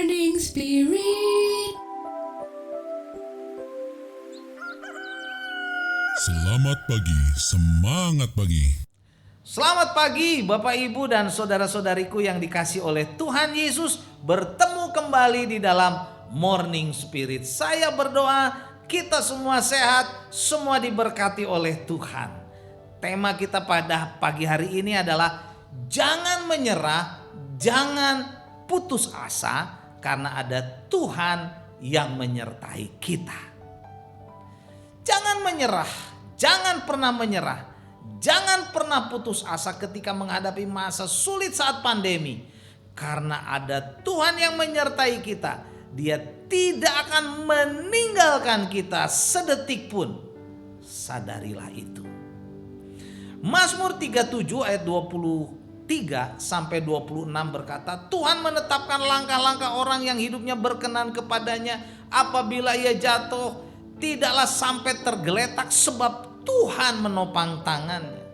Morning Spirit. Selamat pagi, semangat pagi. Selamat pagi Bapak Ibu dan saudara-saudariku yang dikasih oleh Tuhan Yesus. Bertemu kembali di dalam Morning Spirit. Saya berdoa kita semua sehat, semua diberkati oleh Tuhan. Tema kita pada pagi hari ini adalah jangan menyerah, jangan putus asa karena ada Tuhan yang menyertai kita. Jangan menyerah, jangan pernah menyerah. Jangan pernah putus asa ketika menghadapi masa sulit saat pandemi. Karena ada Tuhan yang menyertai kita. Dia tidak akan meninggalkan kita sedetik pun. Sadarilah itu. Mazmur 37 ayat 23 sampai 26 berkata, Tuhan menetapkan langkah-langkah orang yang hidupnya berkenan kepadanya. Apabila ia jatuh, tidaklah sampai tergeletak sebab Tuhan menopang tangannya.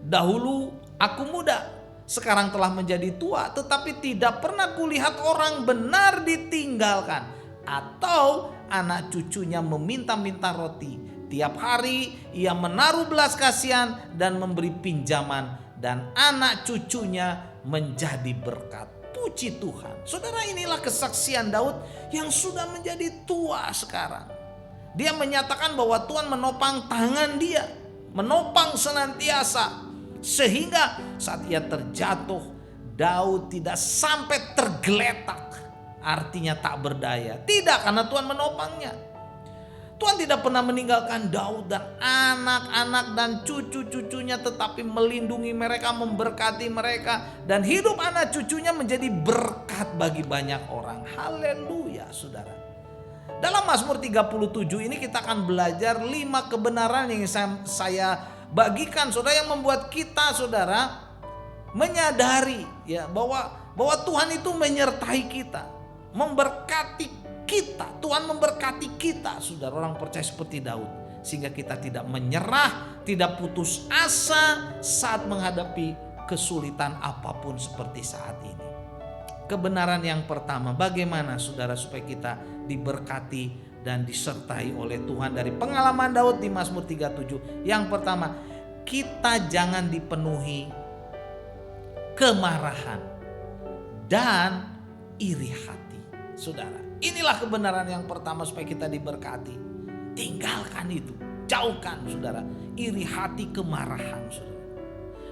Dahulu aku muda, sekarang telah menjadi tua, tetapi tidak pernah kulihat orang benar ditinggalkan atau anak cucunya meminta-minta roti. Tiap hari ia menaruh belas kasihan dan memberi pinjaman, dan anak cucunya menjadi berkat. Puji Tuhan. Saudara, inilah kesaksian Daud yang sudah menjadi tua sekarang. Dia menyatakan bahwa Tuhan menopang tangan dia, menopang senantiasa. Sehingga saat ia terjatuh, Daud tidak sampai tergeletak. Artinya tak berdaya. Tidak, karena Tuhan menopangnya. Tuhan tidak pernah meninggalkan Daud dan anak-anak dan cucu-cucunya, tetapi melindungi mereka, memberkati mereka. Dan hidup anak cucunya menjadi berkat bagi banyak orang. Haleluya, saudara. Dalam Mazmur 37 ini kita akan belajar 5 kebenaran yang saya bagikan, saudara, yang membuat kita, saudara, menyadari ya bahwa Tuhan itu menyertai kita, memberkati kita. Tuhan memberkati kita, saudara, orang percaya seperti Daud, sehingga kita tidak menyerah, tidak putus asa saat menghadapi kesulitan apapun seperti saat ini. Kebenaran yang pertama, bagaimana saudara supaya kita diberkati dan disertai oleh Tuhan dari pengalaman Daud di Mazmur 37. Yang pertama, kita jangan dipenuhi kemarahan dan iri hati. Saudara, inilah kebenaran yang pertama supaya kita diberkati. Tinggalkan itu, jauhkan saudara, iri hati, kemarahan saudara.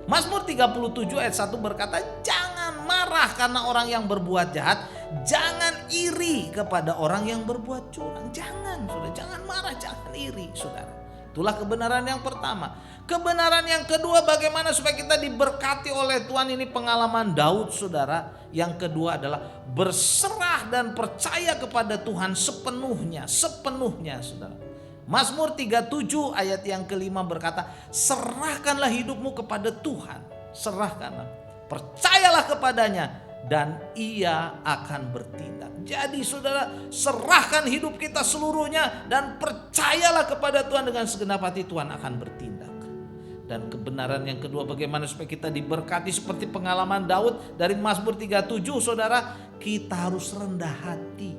Mazmur 37 ayat 1 berkata, jangan marah karena orang yang berbuat jahat, jangan iri kepada orang yang berbuat curang. Jangan, saudara, jangan marah, jangan iri, saudara. Itulah kebenaran yang pertama. Kebenaran yang kedua, bagaimana supaya kita diberkati oleh Tuhan, ini pengalaman Daud, saudara. Yang kedua adalah berserah dan percaya kepada Tuhan sepenuhnya, saudara. Mazmur 37 ayat yang kelima berkata, serahkanlah hidupmu kepada Tuhan. Serahkanlah, percayalah kepadanya dan ia akan bertindak. Jadi saudara, serahkan hidup kita seluruhnya dan percayalah kepada Tuhan dengan segenap hati, Tuhan akan bertindak. Dan kebenaran yang kedua, bagaimana supaya kita diberkati seperti pengalaman Daud dari Mazmur 37, saudara, kita harus rendah hati,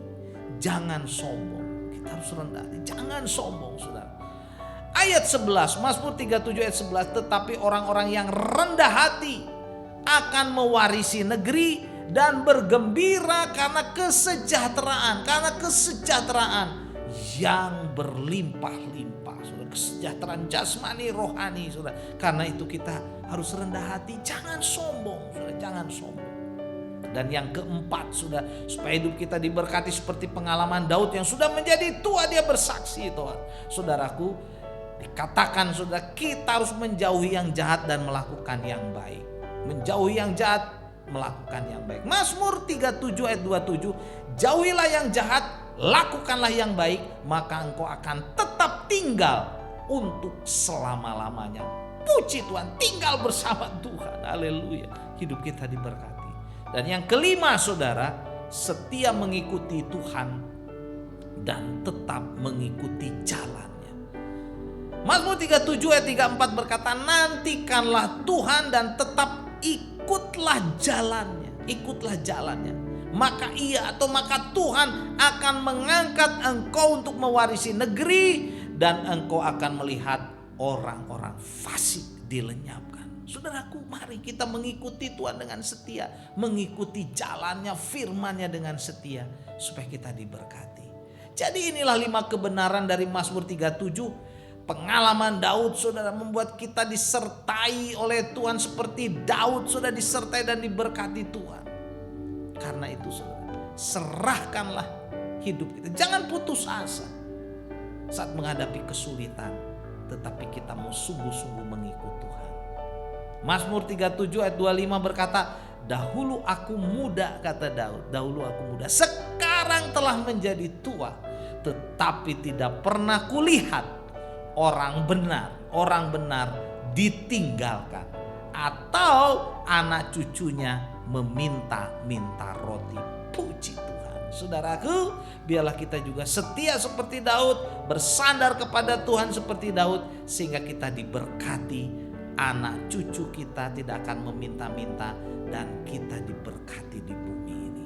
jangan sombong. Kita harus rendah hati, jangan sombong, saudara. Ayat 11, Mazmur 37 ayat 11, tetapi orang-orang yang rendah hati akan mewarisi negeri dan bergembira karena kesejahteraan yang berlimpah-limpah, saudara. Kesejahteraan jasmani, rohani, saudara. Karena itu kita harus rendah hati, jangan sombong, saudara, jangan sombong. Dan yang keempat, sudah supaya hidup kita diberkati seperti pengalaman Daud yang sudah menjadi tua, dia bersaksi, Tuhan. Saudaraku, dikatakan saudara, kita harus menjauhi yang jahat dan melakukan yang baik. Menjauhi yang jahat, melakukan yang baik. Mazmur 37 ayat 27, jauhilah yang jahat, lakukanlah yang baik, maka engkau akan tetap tinggal untuk selama-lamanya. Puji Tuhan, tinggal bersama Tuhan. Haleluya. Hidup kita diberkati. Dan yang kelima, saudara, setia mengikuti Tuhan dan tetap mengikuti jalannya. Mazmur 37 ayat 34 berkata, nantikanlah Tuhan dan tetap ikutlah jalannya. Ikutlah jalannya. maka maka Tuhan akan mengangkat engkau untuk mewarisi negeri, dan engkau akan melihat orang-orang fasik dilenyapkan. Saudaraku, mari kita mengikuti Tuhan dengan setia, mengikuti jalannya, firman-Nya dengan setia, supaya kita diberkati. Jadi inilah 5 kebenaran dari Mazmur 37. Pengalaman Daud, saudara, membuat kita disertai oleh Tuhan seperti Daud sudah disertai dan diberkati Tuhan. Karena itu, saudara, serahkanlah hidup kita. Jangan putus asa saat menghadapi kesulitan, tetapi kita mau sungguh-sungguh mengikut Tuhan. Mazmur 37 ayat 25 berkata, dahulu aku muda, kata Daud, dahulu aku muda, sekarang telah menjadi tua, tetapi tidak pernah kulihat orang benar ditinggalkan, atau anak cucunya meminta-minta roti. Puji Tuhan. Saudaraku, biarlah kita juga setia seperti Daud, bersandar kepada Tuhan seperti Daud, sehingga kita diberkati, anak cucu kita tidak akan meminta-minta, dan kita diberkati di bumi ini.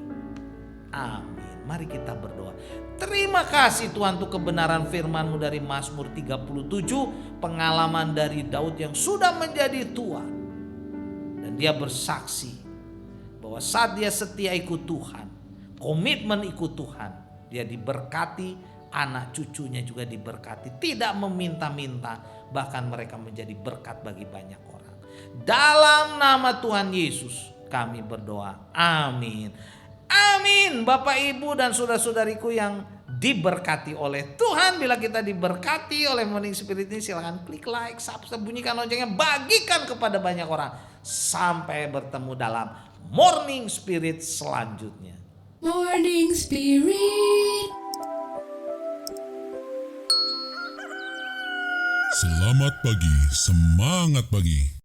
Amin. Mari kita berdoa. Terima kasih Tuhan untuk kebenaran firman-Mu dari Mazmur 37, pengalaman dari Daud yang sudah menjadi tua, dan dia bersaksi bahwa saat dia setia ikut Tuhan, komitmen ikut Tuhan, dia diberkati, anak cucunya juga diberkati, tidak meminta-minta, bahkan mereka menjadi berkat bagi banyak orang. Dalam nama Tuhan Yesus kami berdoa. Amin. Amin. Bapak, Ibu, dan saudara-saudariku yang diberkati oleh Tuhan. Bila kita diberkati oleh Morning Spirit ini, silahkan klik like, subscribe, bunyikan loncengnya, bagikan kepada banyak orang. Sampai bertemu dalam Morning Spirit selanjutnya. Morning Spirit. Selamat pagi, semangat pagi.